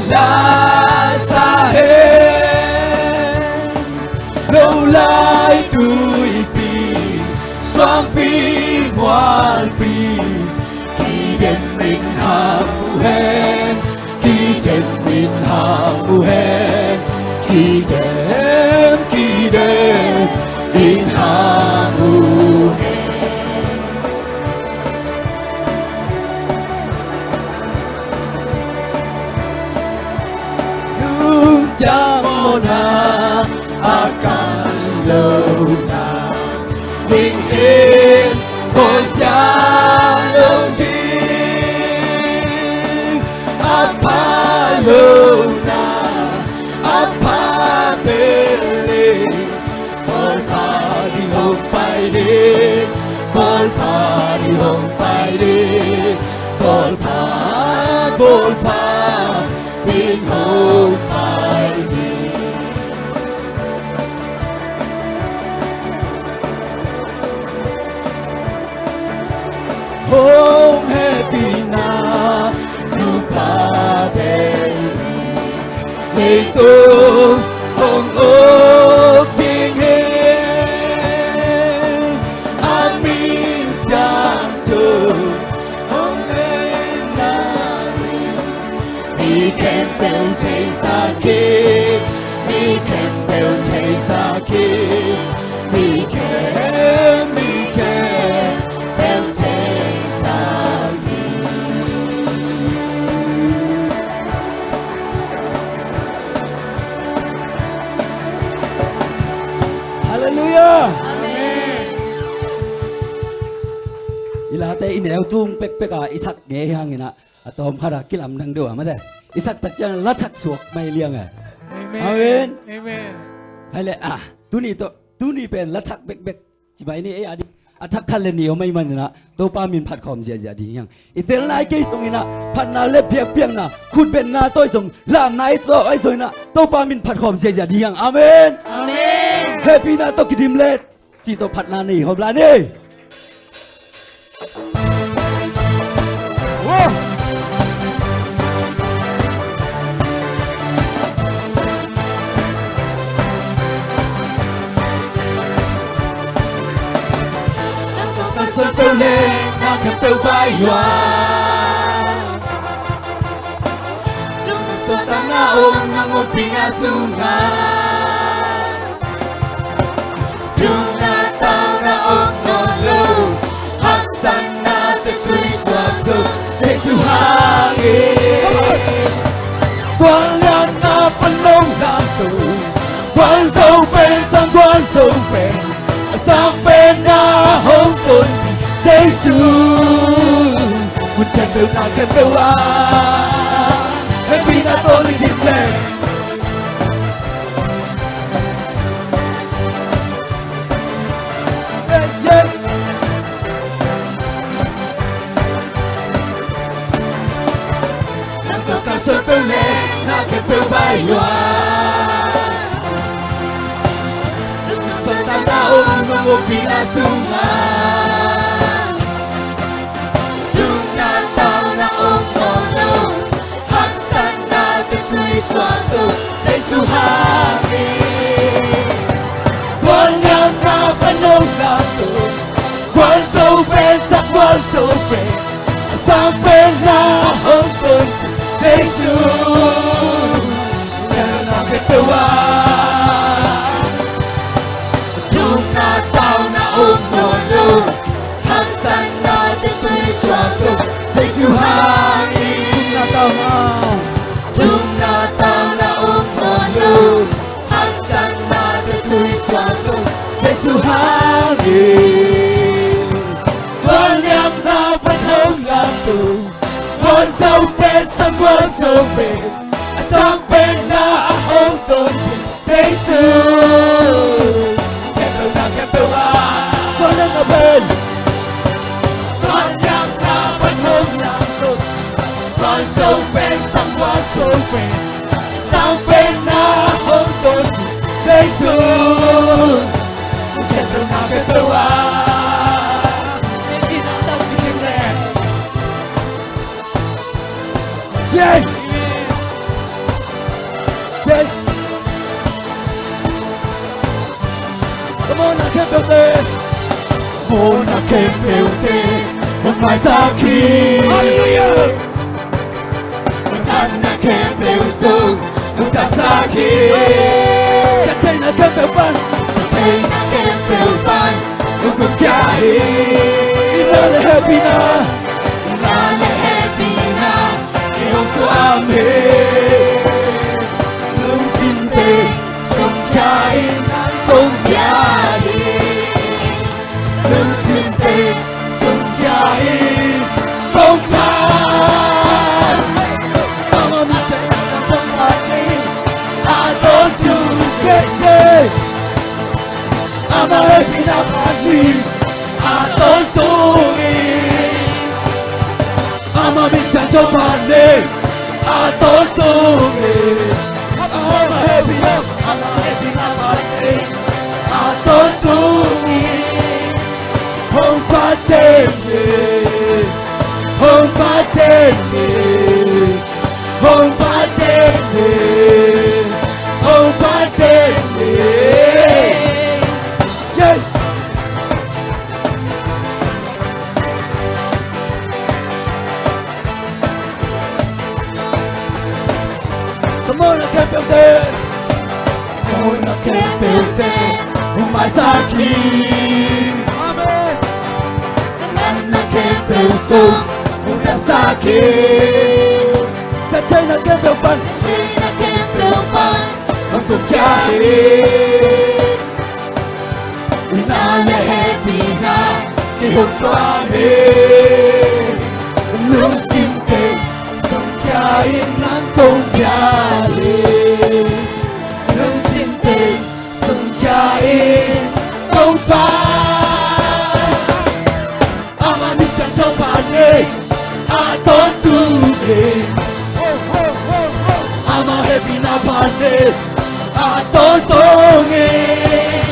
là xa hết lâu lại tuổi pi xoang pi ngoan pi khi đến mình hàng hẹn khi đến mình hàng hẹn khi đến in hàng hẹn chẳng một hàng akan lâu na bình yên ôi cha lâu đi apa lâu na apa beli bol padi hong pai đi bol padi hong pai đi bol pa bình hong pai đi home happy na nu pa baby ngày tôi hong ước tiếng hen amin sang tu hong lên na mi kem bel thấy sakit mi kem bel thấy sakit mi kem bel thấy sakit Hallelujah ilate inel tung pek peka isak nge hangina atom khara kilam nang do amade isak takjan lathak suak mai liang amen Amen. hay lệ tuni pen lathak bek bek chỉ bài này adi athak khal le niu mai man na to pa min phat khom ja ding yang itel lai ke tung ina phat na le piak piang na khut ben na toi song lam nai to ai soi na to pa min phat khom ja ding yang amen Amen. happy na to kidim le chỉ to phat na ni hom la ni xuân têu lên na cầm têu vai hoa lúc xuân ta na ôm na ngô pi na sunga chung na tao na ôm no lâu hắc san na te tui xoa su se su hangi quan lian na pan long na tu quan sâu bên sang quan sâu bên sang bên na hong tun Giêsu, một kèm bêu à, happy na tôi đi tìm về. Năm đầu ta xuân bêu lên, na kèm bêu bay hoa. Lúc nào xuân ta đã ôm một vì na sung Suasu, Yesu hati. Quan yang na panong na tu, quan sâu bên sắc quan sâu bên, sang bên na hong tun, Yesu. Yang na ketua, chung na tao na lu, hak san na te tui suasu, Yesu hati. Chung na tao na. Chung na tao na lu hak san na te tui suasu Yesu hangi quan niệm na vẫn hông làm tù quan sâu bên sang quan sâu bên sang bên na hông tồn Yesu kẹp đầu na kẹp đầu quan niệm na bên quan niệm na vẫn hông làm tù quan sâu bên sang quan sâu bên sang bên na hong tun Yesu kẹp đầu na kẹp đầu đi na tao đi chừng lẹ mai sa khi tan na kem bêu sung tan sa khi tan tay na kem bêu pan tay na kem bêu pan cùng kia hi na le happy na yêu qua mê lung xin tình sung trái cùng kia hi lung xin tình sung trái cùng tan Mama mi say trong party I don't do crazy I'm a happy now party I don't do it I'm a miss and don't party I don't do it I'm a happy now party I don't do it Home party Home party Home party Yeah Come on, I can't feel that Come on, I can't feel that My Saki Amen And I can't feel so Tam Saki Thật thế là kém phiêu phân Không cùng cha đi Na lệ happy na Khi hôn qua đi Lúc xin tình Sống cha yên nắng cùng cha đi Lúc xin tình Sống cha yên cùng cha Ama misan trong bàn đi I don't do it I'm a happy now party I don't do it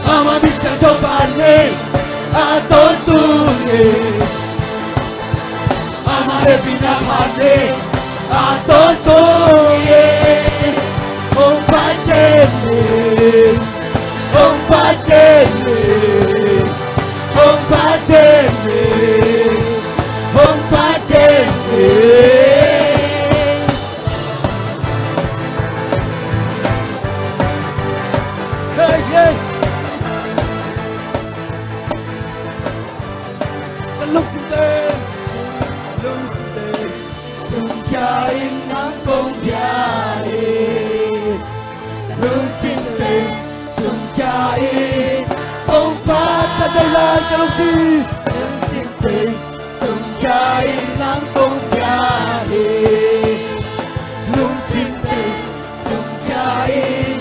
I'm a miss and party I don't do it I'm a happy now party I don't do it Oh party Oh party Oh party Oh party Hey, hey. Lúc xin tên Sung cha in nắng công gia đi Lúc xin tên Sung cha in công phát ta đây là cho lúc xin Lúc xin tên Sung cha in nắng công gia đi Lúc xin tên Sung cha in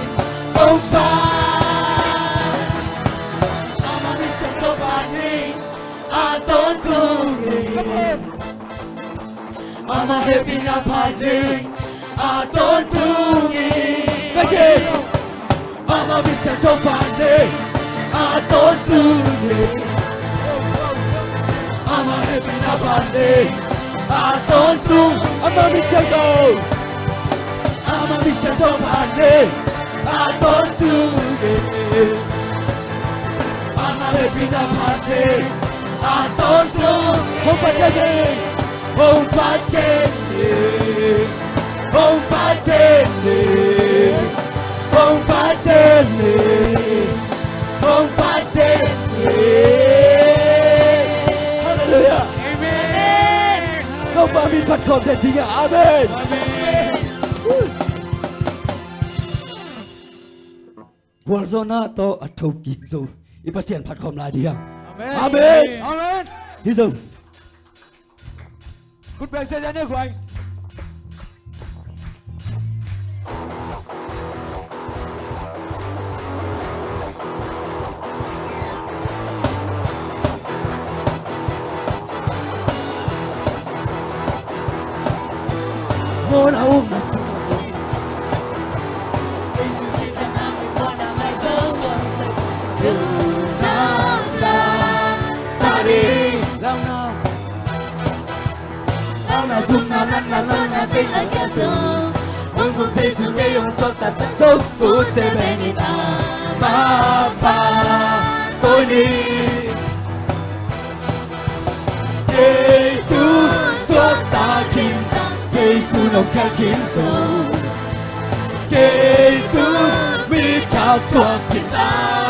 công phát I don't do it. I'm a happy now party. I don't do it. Again. I'm a Mr. Joe party. I don't do it. I'm a happy now party. I don't do. I'm a Mr. Joe. I'm a Mr. Joe party. I don't do it. I'm a happy now party. I don't know. Home party, home party, home party, home party, home party. Hallelujah. Amen. Nobody but God that you Amen. Amen. Warzona to a topic so. Ipasian pat kom la dia. Amen. Amen. Amen. Đi dừng. Cút bé xe ra nước của anh. Muốn uống là Zona pila keso Ungu tesu de yon sota sa Kute benita Papa Tony Giêsu suốt ta kim tang Giêsu nông kẻ kim sâu Giêsu mi cha suốt kim tang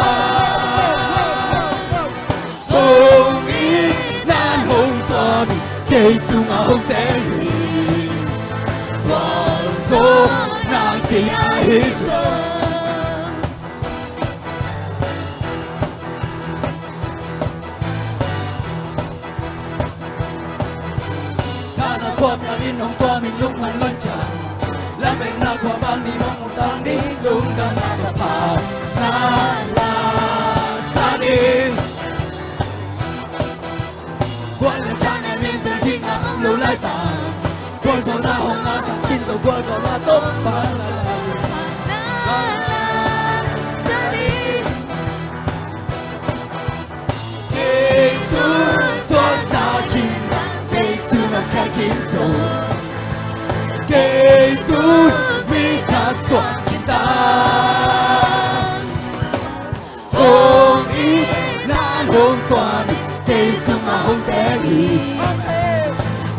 hồng ý nan hồng toa mi Giêsu ngã hồng tế hì và số nàng kỳ ai Giêsuความนามินของตัวมินลุกมันล้นจางและเป็นนาความบางนี้มองตางนี้ลุงกันมากับผ่านนาลาซาดีวันละจานนามินเป็นที่งามรู้ไล่ตาคนสาวนาห้องนาสักชิ้นตัวคนสาวนาต้มปลาละลายนาลาซาดีเก่งตัวสวดตาคิงGiêsu nông kẻ kim sâu Giêsu mi cha suốt kim tang hồng ý nan hồng toa mi Giêsu ngã hồng tế hì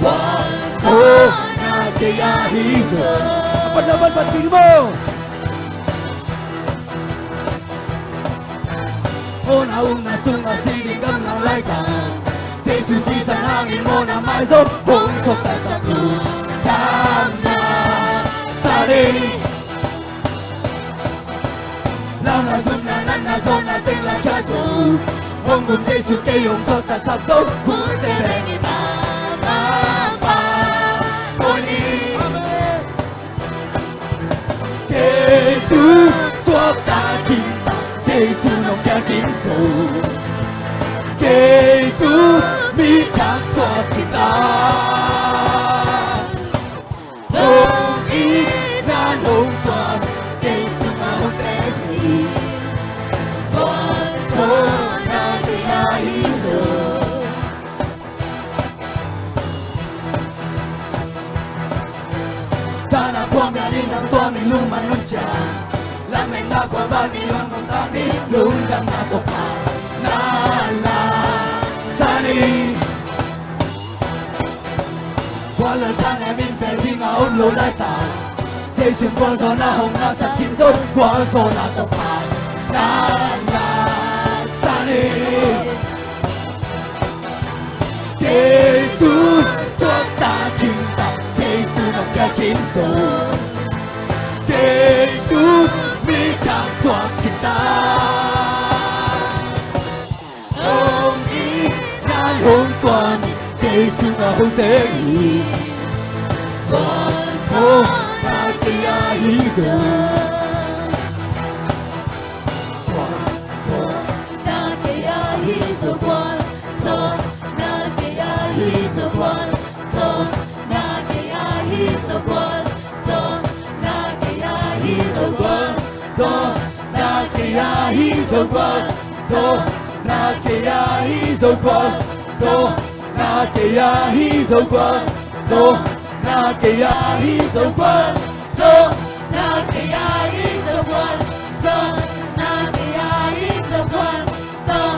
hoàng số na kê ya hì sơ Bật tiếng vô Ô na na sung na si đi găm na lai ta Giêsu si sang hangin mo na mai dốc hôn sốc tại sa lu Tham na sa đi Lao na dung na nan na zon na tinh la kia su Hông cùng Giêsu cây hông sốc tại sa dốc hôn tê bè ni ba Hôn đi Giêsu suốt ta kim tang Giêsu nông kẻ kim sâu Giêsu mi cha suốt kim tang hồng ý nan hồng toa Giêsu ngã hồng tế hì hoàng số na kê ya hì sơ ta na quang ya đi nang toa mi lung man lung cha la men na kwa ba ni wang kong ta ni lung kang na to pa na la sa ni qua lần ta ngày mình về khi ngã ôn lối lại ta xây dựng con gió na hồng na sạch kim rốt qua gió na tập hàn na la sa ni Giêsu suốt ta kim tang Giêsu nông kẻ kim sâu Giêsu mi cha suốt kim tang hồng ý nan hồng toa mi Giêsu ngã hồng tế hì hoàng số na kê ya hì sơ hoàng số na kê ya hì sơ quan số na kê ya hì sơ quan số na kê ya hì sơ quan số na kê ya hì sơ quan số na kê ya hì sơ quan số na kê ya hì sơ quan số na kê ya hì sơ quan số na kê ya hì sơ quan số na kê ya hì sơ quan số na kê ya hì sơ quan số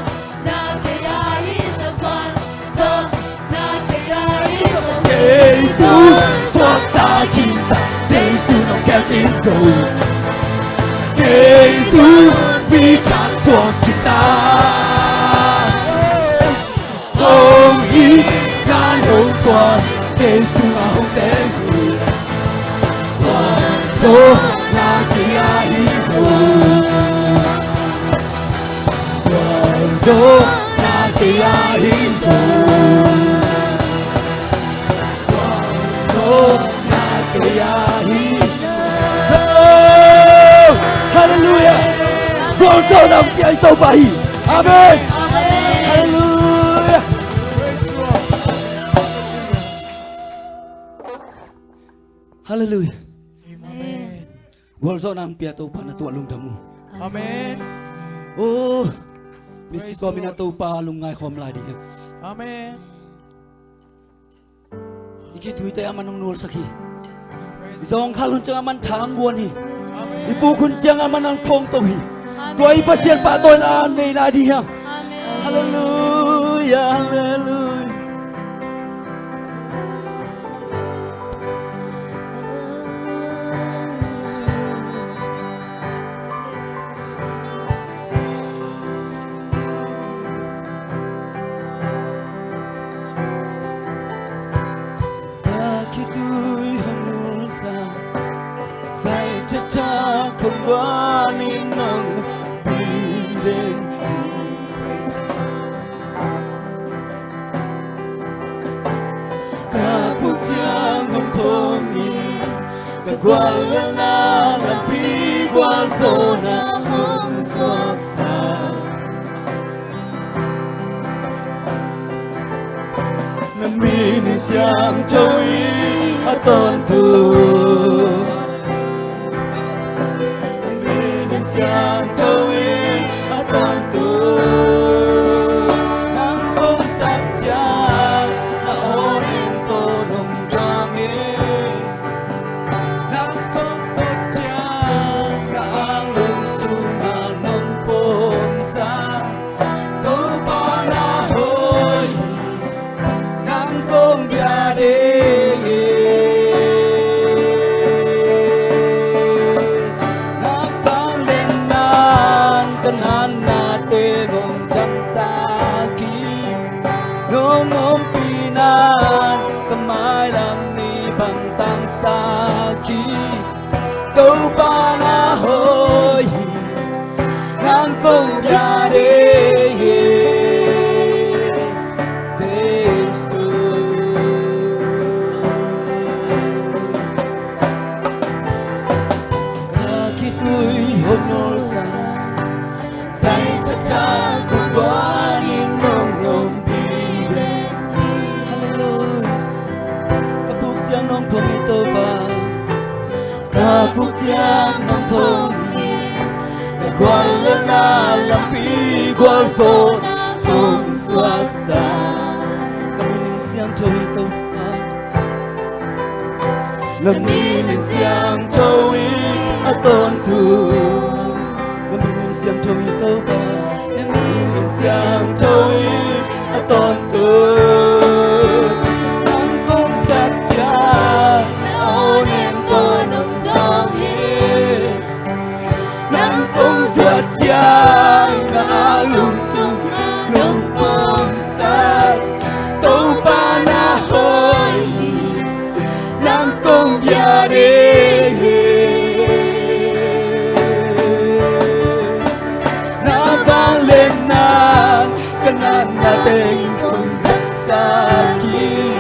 na kê ya hì sơ quan số na kê ya hì sơ quan Giêsu suốt ta kim tang Giêsu nông kẻ kim sâu Giêsu mi cha suốt kim tang hồng ý nan hồng toa Giêsu ngã hồng tế hì hoàng số na kê ya hì sơ hoàng số na kê ya hì sơ hoàng số na kê ya hì sơ Hallelujah con số nông kẻ tâu bà hì Amen Hallelujah Hallelujah Amen. Golzo nang piato pa na tuwalong damo Amen. Oh misi ko minato pa lungay khom la di Amen. iki tuite amanong nul sakhi Praise isong khalun chang aman thang won hi Amen. ipu kun chang aman ang thong to hi Tuai pasien pa toy na nei la di ha Amen. Hallelujah Hallelujah Kagwala lapigwa zona umsosa Namini siyang tawi aton tu Namini siyang tawi aton tu Nang kung sadya na orin to nung dangin Nang kung sadya na ang lungsungan ng pumsa To panahoy ng kong biyade Napanglenan tanan natin ang damsaki Nung umpinan kamay lang ni bantang saki To panahoy ng kong biyade Kakito'y honor sa Say cha-cha kubanin mong nombire Hallelujah Kapukyang ng pumito ba Kapukyang ng pumito Kagwala na lampigwal zona kung swaksa Naminin siyang tawito pa Naminin siyang tawit aton tu Naminin siyang tawito pa Naminin siyang tawit aton tu Nang kung sadya naonin ko nung dangin Nang kung sadya na alungsong nung pumsat To panahoy ng kong biyari Napanglenan kanan natin kung nagsaki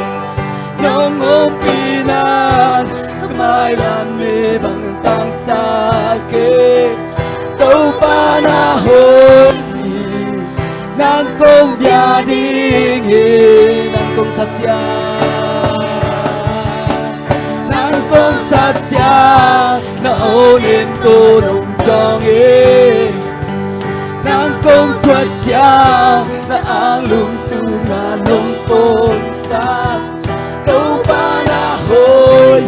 Nung umpinan kamailan ni bangtang sakit To panahon ng kong biyading ng kong sadya Ng kong sadya naunin ko nung dangin Ng kong sadya na ang lungsungan nung pumsak To panahoy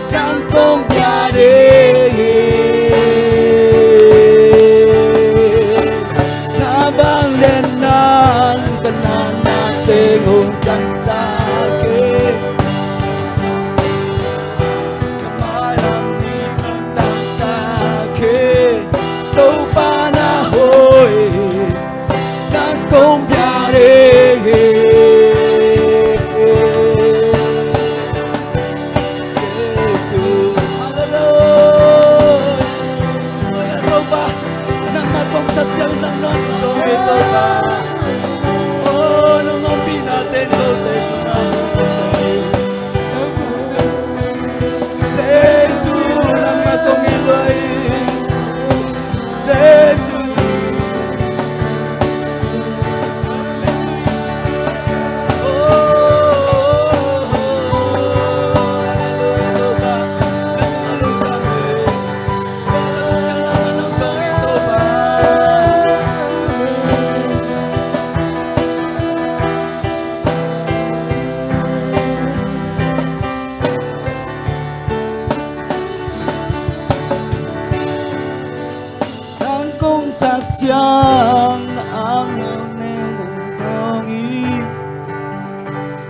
ng kong biyading Nabanglenan kanan natin hanggang sakit Kamalang di magtang sakit To panahoy ng kong biyading Jesus, hallelujah Ito ba nang matong sadyang ng nandito ito ba Oh, nung umpi natin to Jesus nang matong iloy Jesus Nang kung sadyang naangyaw nilangdangin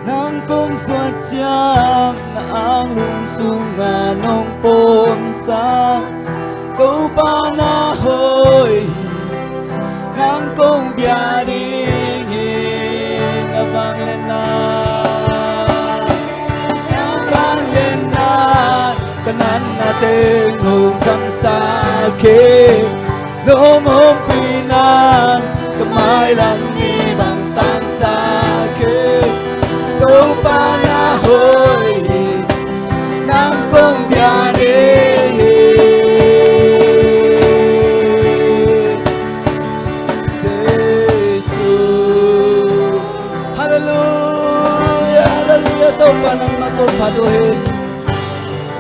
Nang kung sadyang naang lungsungan ng pumsa To panahoy ng kong biyading Nabanglenan kanan natin hanggang sakit Nung umpinan kamay lang ibang tang sakit To panahoy ng kong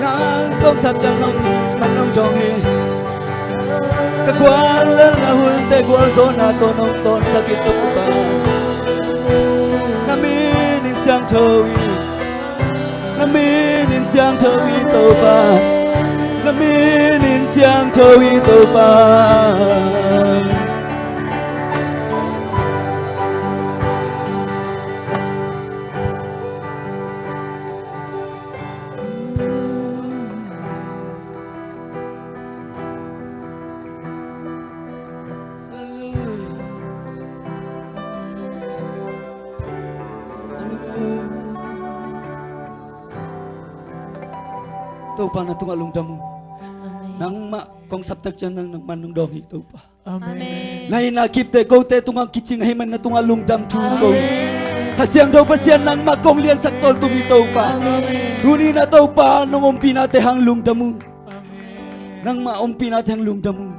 nang kong sa tanong manong dongi kagwalan na hulte gwal zona tonong ton sakit pa naminin siyang tawi naminin siyang tawi to pa naminin siyang tawi to pa Tau pa na tungalong damo nang ma kong saptak dyan nang manong dongi tau pa Amen. lain nakip te go te tungang kicing himan na tungalong dam tu go kasiang daw pa siya nang makong lian saktol tungi tau pa tuni na tau pa nung umpi nate hang lung damo nang ma umpi nate hang lung damo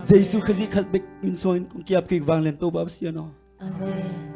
Jesu kasi kalbek minsoin kung kiap kay vanglen tau pa siya no Amen.